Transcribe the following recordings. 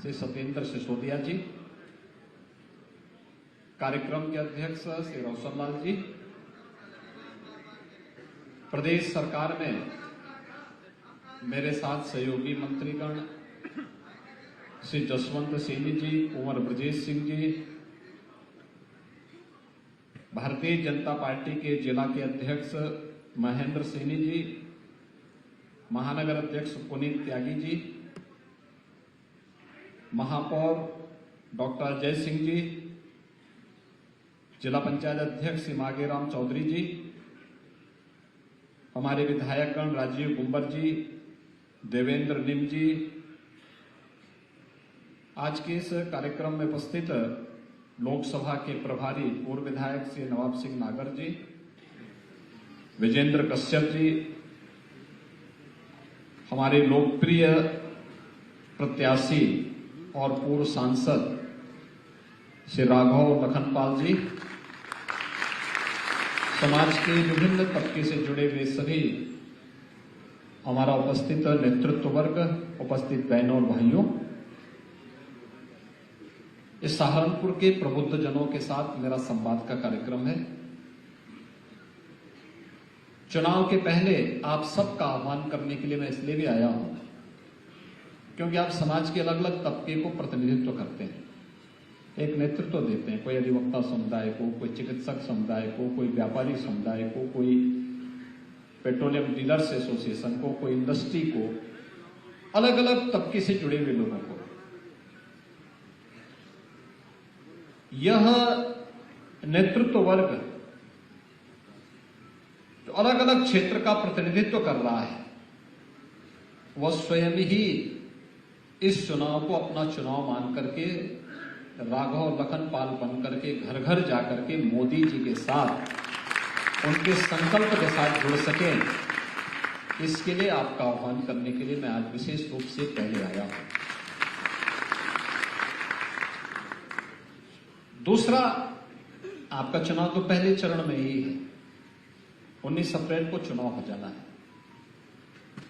श्री सत्येंद्र सिसोदिया जी, कार्यक्रम के अध्यक्ष श्री रोशनलाल जी, प्रदेश सरकार में मेरे साथ सहयोगी मंत्रीगण श्री जसवंत सिंह जी, कुंवर ब्रजेश सिंह जी, भारतीय जनता पार्टी के जिला के अध्यक्ष महेंद्र सैनी जी, महानगर अध्यक्ष पुनीत त्यागी जी, महापौर डॉक्टर जय सिंह जी, जिला पंचायत अध्यक्ष श्री मागेराम चौधरी जी, हमारे विधायकगण राजीव गुंबर जी, देवेंद्र निम जी, आज के इस कार्यक्रम में उपस्थित लोकसभा के प्रभारी पूर्व विधायक श्री नवाब सिंह नागर जी, विजेंद्र कश्यप जी, हमारे लोकप्रिय प्रत्याशी और पूर्व सांसद श्री राघव लखनपाल जी, समाज के विभिन्न तबके से जुड़े हुए सभी हमारा उपस्थित नेतृत्व वर्ग, उपस्थित बहनों और भाइयों, इस सहारनपुर के प्रबुद्ध जनों के साथ मेरा संवाद का कार्यक्रम है। चुनाव के पहले आप सबका आह्वान करने के लिए मैं इसलिए भी आया हूं क्योंकि आप समाज के अलग अलग तबके को प्रतिनिधित्व करते हैं, एक नेतृत्व देते हैं, कोई अधिवक्ता समुदाय को, कोई चिकित्सक समुदाय को, कोई व्यापारी समुदाय को, कोई पेट्रोलियम डीलर्स एसोसिएशन को, कोई इंडस्ट्री को, अलग अलग तबके से जुड़े हुए लोगों को। यह नेतृत्व वर्ग जो अलग अलग क्षेत्र का प्रतिनिधित्व कर रहा है, वह स्वयं ही इस चुनाव को अपना चुनाव मान करके राघव लखनपाल बन करके घर घर जाकर के मोदी जी के साथ उनके संकल्प के साथ जुड़ सके, इसके लिए आपका आह्वान करने के लिए मैं आज विशेष रूप से पहले आया हूं। दूसरा, आपका चुनाव तो पहले चरण में ही है। 19 अप्रैल को चुनाव हो जाना है।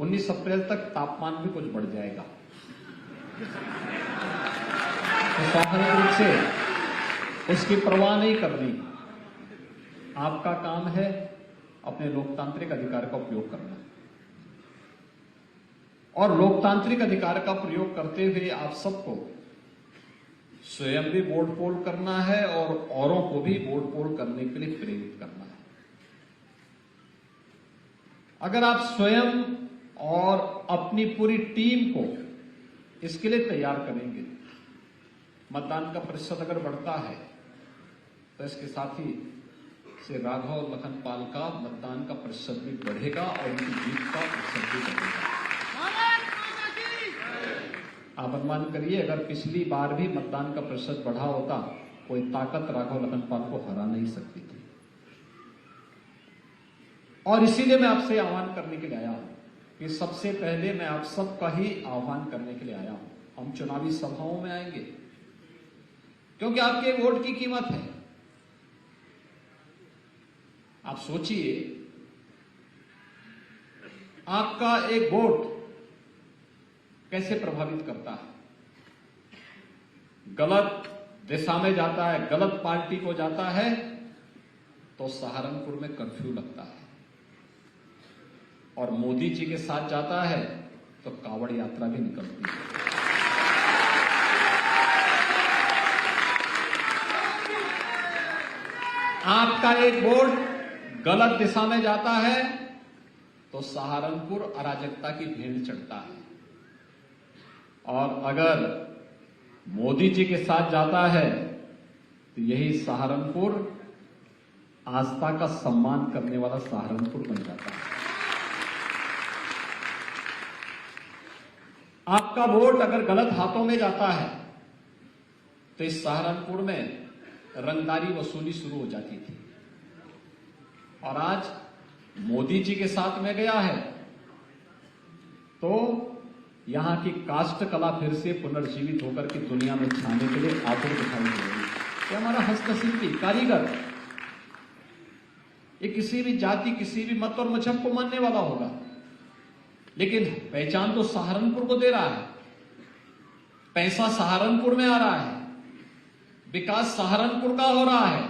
19 अप्रैल तक तापमान भी कुछ बढ़ जाएगा, तो स्वाभाविक रूप से उसकी परवाह नहीं करनी। आपका काम है अपने लोकतांत्रिक अधिकार का उपयोग करना, और लोकतांत्रिक अधिकार का प्रयोग करते हुए आप सबको स्वयं भी वोट पोल करना है और औरों को भी वोट पोल करने के लिए प्रेरित करना है। अगर आप स्वयं और अपनी पूरी टीम को इसके लिए तैयार करेंगे, मतदान का प्रतिशत अगर बढ़ता है तो इसके साथ ही श्री राघव लखनपाल का मतदान का प्रतिशत भी बढ़ेगा और उनकी जीत का प्रतिशत भी बढ़ेगा। आप अनुमान करिए, अगर पिछली बार भी मतदान का प्रतिशत बढ़ा होता, कोई ताकत राघव लखनपाल को हरा नहीं सकती थी। और इसीलिए मैं आपसे आह्वान करने के लिए आया हूं कि सबसे पहले मैं आप सबका ही आह्वान करने के लिए आया हूं। हम चुनावी सभाओं में आएंगे क्योंकि आपके वोट की कीमत है। आप सोचिए, आपका एक वोट कैसे प्रभावित करता है। गलत दिशा में जाता है, गलत पार्टी को जाता है तो सहारनपुर में कर्फ्यू लगता है, और मोदी जी के साथ जाता है तो कावड़ यात्रा भी निकलती है। आपका एक वोट गलत दिशा में जाता है तो सहारनपुर अराजकता की भेंट चढ़ता है, और अगर मोदी जी के साथ जाता है तो यही सहारनपुर आस्था का सम्मान करने वाला सहारनपुर बन जाता है। आपका वोट अगर गलत हाथों में जाता है तो इस सहारनपुर में रंगदारी वसूली शुरू हो जाती थी, और आज मोदी जी के साथ में गया है तो यहां की कास्ट कला फिर से पुनर्जीवित होकर के दुनिया में छाने के लिए आतुर दिखाई दे रही है। ये हमारा हस्तशिल्पी कारीगर, ये किसी भी जाति, किसी भी मत और मजहब को मानने वाला होगा, लेकिन पहचान तो सहारनपुर को दे रहा है। पैसा सहारनपुर में आ रहा है, विकास सहारनपुर का हो रहा है,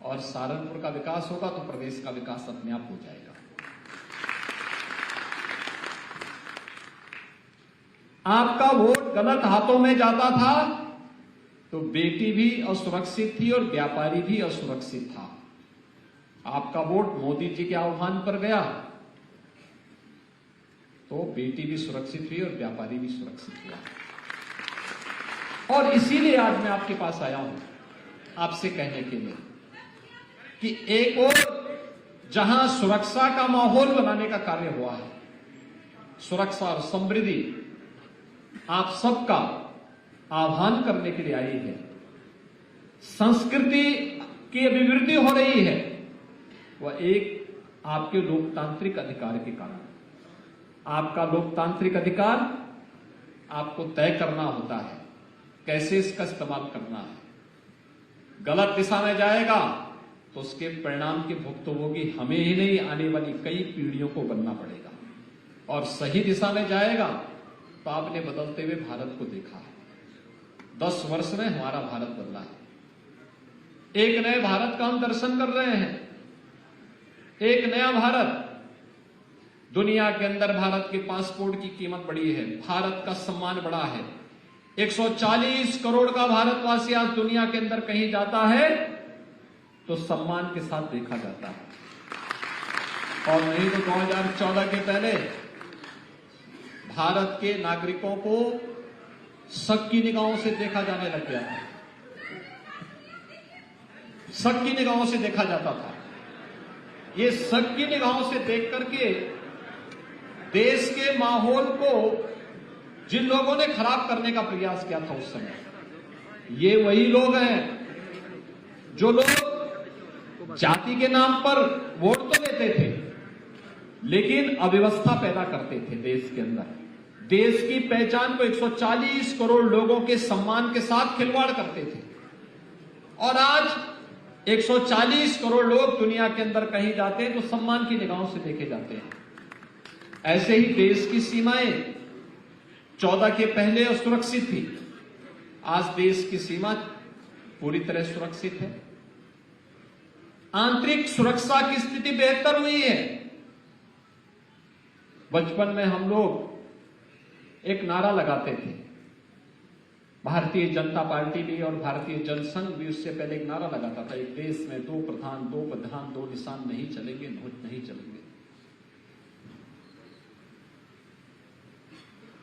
और सहारनपुर का विकास होगा तो प्रदेश का विकास अपने आप हो जाएगा। आपका वोट गलत हाथों में जाता था तो बेटी भी असुरक्षित थी और व्यापारी भी असुरक्षित था। आपका वोट मोदी जी के आह्वान पर गया तो बेटी भी सुरक्षित हुई और व्यापारी भी सुरक्षित हुआ। और इसीलिए आज मैं आपके पास आया हूं आपसे कहने के लिए कि एक और जहां सुरक्षा का माहौल बनाने का कार्य हुआ है, सुरक्षा और समृद्धि आप सबका आह्वान करने के लिए आई है, संस्कृति की अभिवृद्धि हो रही है, वह एक आपके लोकतांत्रिक अधिकार के कारण। आपका लोकतांत्रिक अधिकार आपको तय करना होता है कैसे इसका इस्तेमाल करना है। गलत दिशा में जाएगा तो उसके परिणाम के भुक्तभोगी हमें ही नहीं, आने वाली कई पीढ़ियों को बनना पड़ेगा। और सही दिशा में जाएगा तो आपने बदलते हुए भारत को देखा है। 10 वर्ष में हमारा भारत बदला है। एक नए भारत का हम दर्शन कर रहे हैं। एक नया भारत, दुनिया के अंदर भारत के पासपोर्ट की कीमत बढ़ी है, भारत का सम्मान बढ़ा है। 140 करोड़ का भारतवासी आज दुनिया के अंदर कहीं जाता है तो सम्मान के साथ देखा जाता है, और नहीं तो 2014 के पहले भारत के नागरिकों को शक की निगाहों से देखा जाने लग गया था। शक की निगाहों से देखा जाता था। ये शक की निगाहों से देख करके देश के माहौल को जिन लोगों ने खराब करने का प्रयास किया था उस समय, ये वही लोग हैं जो लोग जाति के नाम पर वोट तो लेते थे लेकिन अव्यवस्था पैदा करते थे देश के अंदर। देश की पहचान को 140 करोड़ लोगों के सम्मान के साथ खिलवाड़ करते थे। और आज 140 करोड़ लोग दुनिया के अंदर कहीं जाते हैं तो सम्मान की निगाहों से देखे जाते हैं। ऐसे ही देश की सीमाएं 14 के पहले असुरक्षित थी, आज देश की सीमा पूरी तरह सुरक्षित है। आंतरिक सुरक्षा की स्थिति बेहतर हुई है। बचपन में हम लोग एक नारा लगाते थे, भारतीय जनता पार्टी भी और भारतीय जनसंघ भी उससे पहले एक नारा लगाता था, एक देश में 2 प्रधान 2 प्रधान 2 निशान नहीं चलेंगे, नोट नहीं चलेंगे।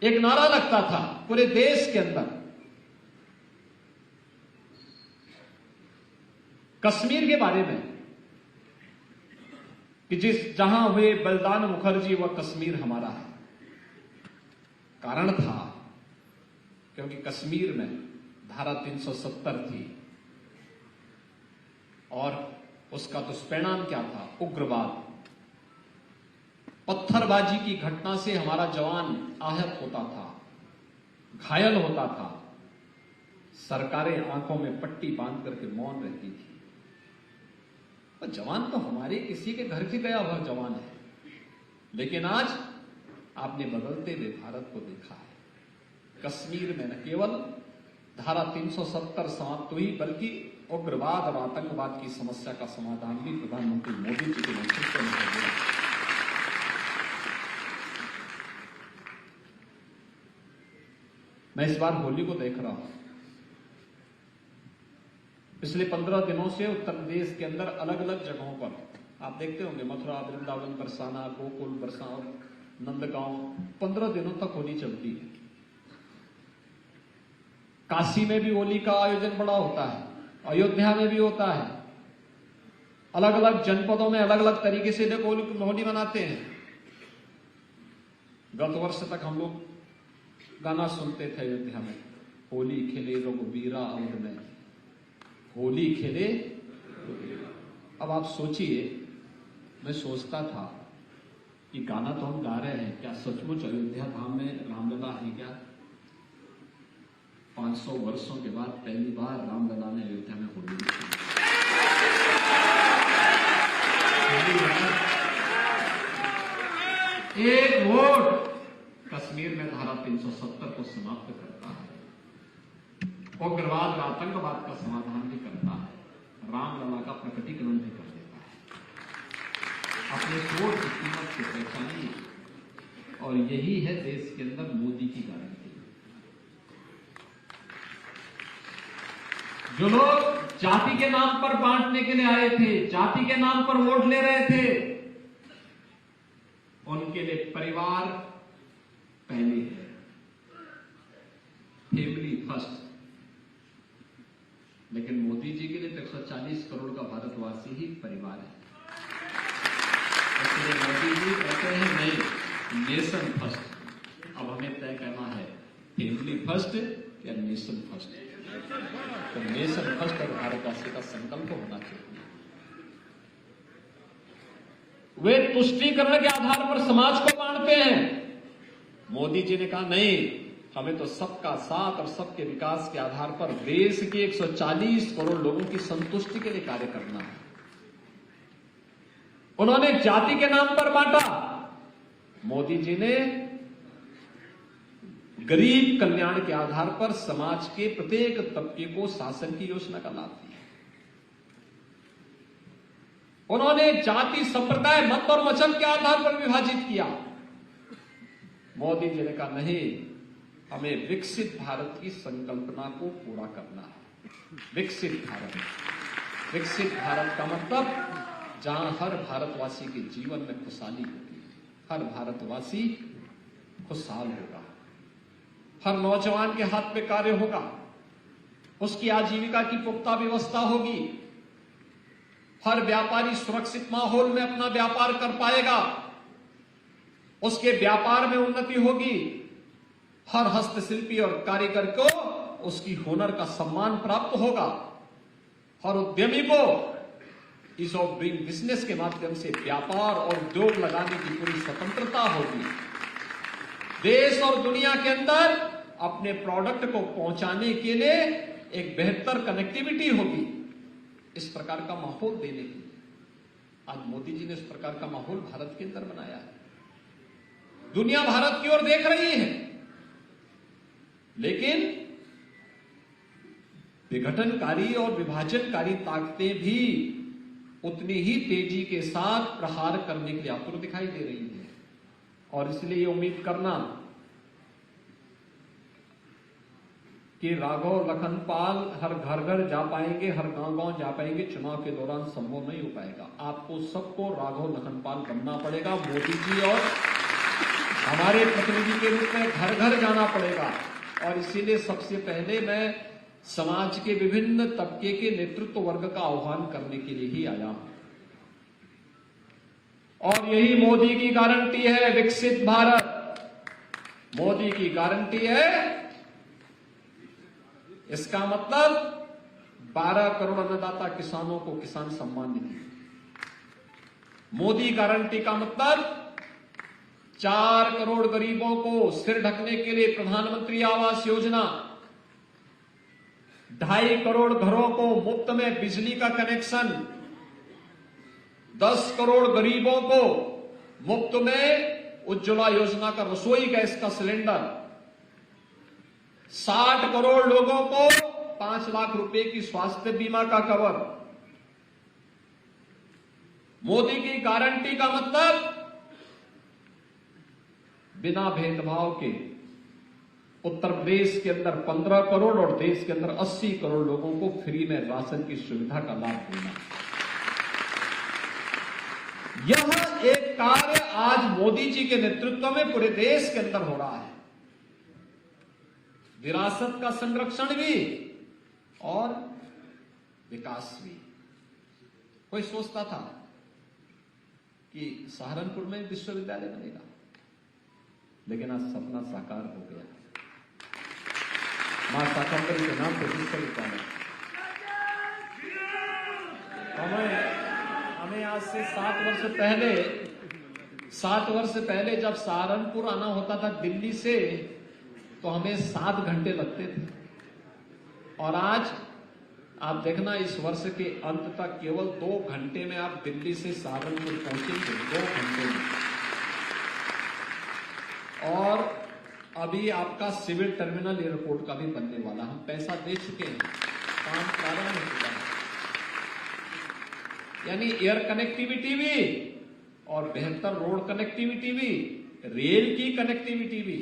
एक नारा लगता था पूरे देश के अंदर। कश्मीर के बारे में कि जहां हुए बलिदान मुखर्जी वह कश्मीर हमारा है। कारण था क्योंकि कश्मीर में धारा 370 थी और उसका दुष्परिणाम क्या था? उग्रवाद, पत्थरबाजी की घटना से हमारा जवान आहत होता था, घायल होता था। सरकारें आंखों में पट्टी बांध करके मौन रहती थी। और जवान तो हमारे किसी के घर से गया हुआ जवान है, लेकिन आज आपने बदलते हुए भारत को देखा है। कश्मीर में न केवल धारा 370 समाप्त हुई बल्कि उग्रवाद और आतंकवाद की समस्या का समाधान भी प्रधानमंत्री मोदी जी के नेतृत्व में हो गया। मैं इस बार होली को देख रहा हूं। पिछले 15 दिनों से उत्तर प्रदेश के अंदर अलग अलग जगहों पर आप देखते होंगे, मथुरा, वृंदावन, बरसाना, गोकुल, बरसाना और नंदगांव, 15 दिनों तक होली चलती है। काशी में भी होली का आयोजन बड़ा होता है, अयोध्या में भी होता है। अलग अलग जनपदों में अलग अलग तरीके से लोग होली मनाते हैं। गत वर्ष तक हम लोग गाना सुनते थे अयोध्या में, होली खेले रघुबीरा अवध में, होली खेले। अब आप सोचिए, मैं सोचता था कि गाना तो हम गा रहे हैं, क्या सचमुच अयोध्या धाम में रामलला है क्या? 500 वर्षों के बाद पहली बार रामलला ने अयोध्या में होली खेली। एक वोट कश्मीर में धारा 370 को समाप्त करता है, उग्रवाद व आतंकवाद का समाधान भी करता है, रामलला का प्रकटीकरण भी कर देता है। अपने सोच की कीमत को पहचानिए, और यही है देश के अंदर मोदी की गारंटी। जो लोग जाति के नाम पर बांटने के लिए आए थे, जाति के नाम पर वोट ले रहे थे, उनके लिए परिवार पहले है, फैमिली फर्स्ट। लेकिन मोदी जी के लिए 140 करोड़ का भारतवासी ही परिवार है। इसलिए मोदी जी कहते हैं नहीं, नेशन फर्स्ट। अब हमें तय करना है, फैमिली फर्स्ट या नेशन फर्स्ट। तो नेशन फर्स्ट और भारतवासी का संकल्प होना चाहिए। वे तुष्टीकरण के आधार पर समाज को बांटते हैं। मोदी जी ने कहा नहीं, हमें तो सबका साथ और सबके विकास के आधार पर देश के 140 करोड़ लोगों की संतुष्टि के लिए कार्य करना है। उन्होंने जाति के नाम पर बांटा, मोदी जी ने गरीब कल्याण के आधार पर समाज के प्रत्येक तबके को शासन की योजना का लाभ दिया। उन्होंने जाति, संप्रदाय, मत और मजहब के आधार पर विभाजित किया। मोदी जी ने कहा नहीं, हमें विकसित भारत की संकल्पना को पूरा करना है। विकसित भारत, विकसित भारत का मतलब जहां हर भारतवासी के जीवन में खुशहाली होगी, हर भारतवासी खुशहाल होगा, हर नौजवान के हाथ में कार्य होगा, उसकी आजीविका की पुख्ता व्यवस्था होगी, हर व्यापारी सुरक्षित माहौल में अपना व्यापार कर पाएगा, उसके व्यापार में उन्नति होगी, हर हस्तशिल्पी और कारीगर को उसकी हुनर का सम्मान प्राप्त होगा, हर उद्यमी को ईज ऑफ डूइंग बिजनेस के माध्यम से व्यापार और उद्योग लगाने की पूरी स्वतंत्रता होगी। देश और दुनिया के अंदर अपने प्रोडक्ट को पहुंचाने के लिए एक बेहतर कनेक्टिविटी होगी। इस प्रकार का माहौल देने के लिए आज मोदी जी ने इस प्रकार का माहौल भारत के अंदर बनाया है। दुनिया भारत की ओर देख रही है, लेकिन विघटनकारी और विभाजनकारी ताकतें भी उतनी ही तेजी के साथ प्रहार करने के लिए आतुर दिखाई दे रही है। और इसलिए ये उम्मीद करना कि राघव लखनपाल हर घर घर जा पाएंगे, हर गांव गांव जा पाएंगे, चुनाव के दौरान संभव नहीं हो पाएगा। आपको सबको राघव लखनपाल बनना पड़ेगा। मोदी जी और हमारे प्रतिनिधि के रूप में घर घर जाना पड़ेगा। और इसीलिए सबसे पहले मैं समाज के विभिन्न तबके के नेतृत्व वर्ग का आह्वान करने के लिए ही आया हूं। और यही मोदी की गारंटी है, विकसित भारत। मोदी की गारंटी है। इसका मतलब 12 करोड़ अन्नदाता किसानों को किसान सम्मान निधि। मोदी गारंटी का मतलब 4 करोड़ गरीबों को सिर ढकने के लिए प्रधानमंत्री आवास योजना, 2.5 करोड़ घरों को मुफ्त में बिजली का कनेक्शन, 10 करोड़ गरीबों को मुफ्त में उज्ज्वला योजना का रसोई गैस का सिलेंडर, 60 करोड़ लोगों को 5 लाख रुपए की स्वास्थ्य बीमा का कवर। मोदी की गारंटी का मतलब बिना भेदभाव के उत्तर प्रदेश के अंदर 15 करोड़ और देश के अंदर 80 करोड़ लोगों को फ्री में राशन की सुविधा का लाभ देना। यह एक कार्य आज मोदी जी के नेतृत्व में पूरे देश के अंदर हो रहा है। विरासत का संरक्षण भी और विकास भी। कोई सोचता था कि सहारनपुर में विश्वविद्यालय बनेगा, लेकिन आज सपना साकार हो गया। मां शाकंभरी के नाम पर विश्वविद्यालय। हमें आज से 7 वर्ष पहले जब सहारनपुर आना होता था दिल्ली से, तो हमें 7 घंटे लगते थे। और आज आप देखना, इस वर्ष के अंत तक केवल 2 घंटे में आप दिल्ली से सहारनपुर पहुंचेंगे, 2 घंटे में। और अभी आपका सिविल टर्मिनल एयरपोर्ट का भी बनने वाला, हम पैसा दे चुके हैं, काम प्रारंभ हो चुका है। यानी एयर कनेक्टिविटी भी और बेहतर रोड कनेक्टिविटी भी, रेल की कनेक्टिविटी भी।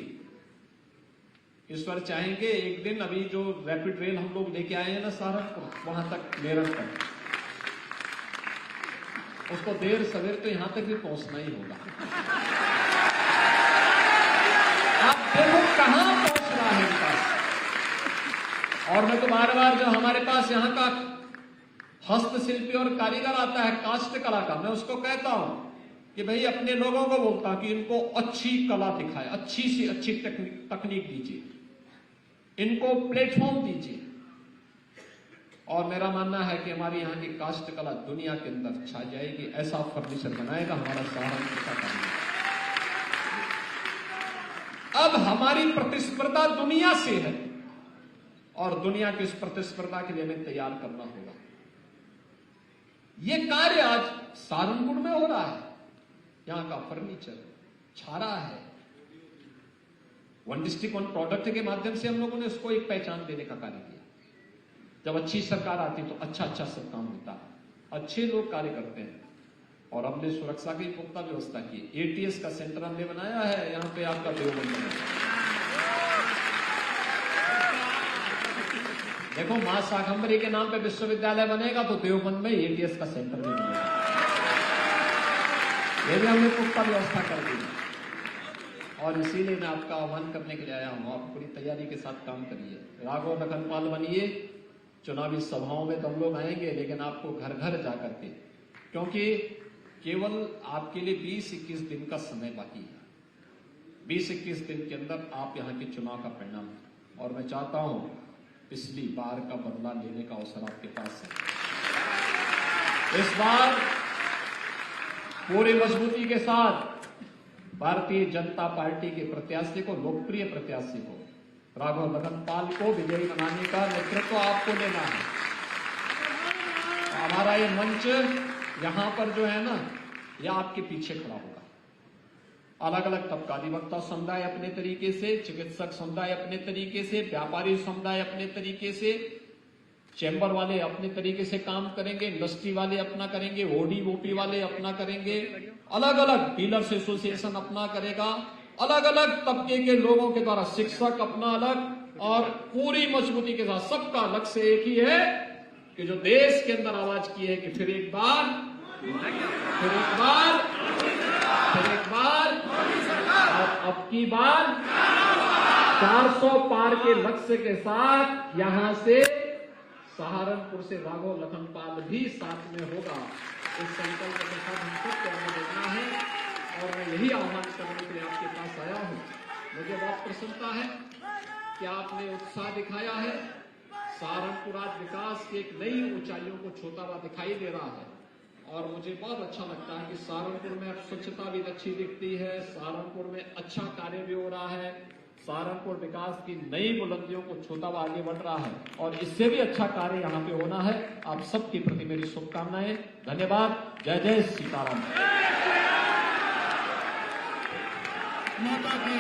ईश्वर चाहेंगे एक दिन अभी जो रैपिड रेल हम लोग लेके आए हैं ना सहारनपुर, वहां तक मेरठ तक, उसको देर सवेर तो यहां तक भी पहुंचना ही होगा। आप देखो कहां पहुंच रहा है इनका। और मैं तो बार बार जो हमारे पास यहां का हस्तशिल्पी और कारीगर आता है काष्ठ कला का, मैं उसको कहता हूं कि भाई अपने लोगों को बोलता हूं कि इनको अच्छी कला दिखाए, अच्छी सी अच्छी तकनीक दीजिए, इनको प्लेटफॉर्म दीजिए। और मेरा मानना है कि हमारी यहाँ की काष्ठ कला दुनिया के अंदर छा जाएगी, ऐसा फर्नीचर बनाएगा हमारा सहारनपुर का काम। अब हमारी प्रतिस्पर्धा दुनिया से है और दुनिया की इस प्रतिस्पर्धा के लिए हमें तैयार करना होगा। यह कार्य आज सहारनपुर में हो रहा है, यहां का फर्नीचर छा रहा है। वन डिस्ट्रिक्ट वन प्रोडक्ट के माध्यम से हम लोगों ने उसको एक पहचान देने का कार्य किया। जब अच्छी सरकार आती तो अच्छा अच्छा सब काम होता है, अच्छे लोग कार्य करते हैं। और हमने सुरक्षा की पुख्ता व्यवस्था की, एटीएस का सेंटर हमने बनाया है यहां पे आपका देवबंद में। देखो मां शाकंभरी के नाम पे विश्वविद्यालय बनेगा तो देवबंद में एटीएस का सेंटर भी बनेगा, ये भी हमने पुख्ता व्यवस्था कर दी। और इसीलिए मैं आपका आह्वान करने के लिए आया हूं, आप पूरी तैयारी के साथ काम करिए, राघव लखनपाल बनिए। चुनावी सभाओं में तो हम लोग आएंगे, लेकिन आपको घर घर जाकर के, क्योंकि केवल आपके लिए 20-21 दिन का समय बाकी है। 20-21 दिन के अंदर आप यहां के चुनाव का परिणाम, और मैं चाहता हूं पिछली बार का बदला लेने का अवसर आपके पास है। इस बार पूरी मजबूती के साथ भारतीय जनता पार्टी के प्रत्याशी को, लोकप्रिय प्रत्याशी को, राघव लखनपाल को विजयी बनाने का नेतृत्व आपको लेना है। हमारा ये मंच यहां पर जो है ना, यह आपके पीछे खड़ा होगा। अलग अलग तबका, अधिवक्ता समुदाय अपने तरीके से, चिकित्सक समुदाय अपने तरीके से, व्यापारी समुदाय अपने तरीके से, चैम्बर वाले अपने तरीके से काम करेंगे, इंडस्ट्री वाले अपना करेंगे, ओडी ओपी वाले अपना करेंगे, अलग अलग डीलर्स एसोसिएशन अपना करेगा, अलग अलग तबके के लोगों के द्वारा, शिक्षक अपना अलग, और पूरी मजबूती के साथ सबका लक्ष्य एक ही है कि जो देश के अंदर आवाज की है कि फिर एक बार और अब की बार 400 पार के लक्ष्य के साथ यहां से सहारनपुर से राघव लखनपाल भी साथ में होगा। इस संकल्प के साथ हम सबको आगे बढ़ना है और मैं यही आह्वान करने के लिए आपके पास आया हूं। मुझे बहुत प्रसन्नता है कि आपने उत्साह दिखाया है। सहारनपुर आज विकास की एक नई ऊंचाइयों को छूता हुआ दिखाई दे रहा है और मुझे बहुत अच्छा लगता है कि सहारनपुर में अब स्वच्छता भी अच्छी दिखती है, सहारनपुर में अच्छा कार्य भी हो रहा है, सहारनपुर विकास की नई बुलंदियों को छूता हुआ आगे बढ़ रहा है और इससे भी अच्छा कार्य यहाँ पे होना है। आप सबके प्रति मेरी शुभकामनाएं, धन्यवाद। जय जय सीताराम। माता की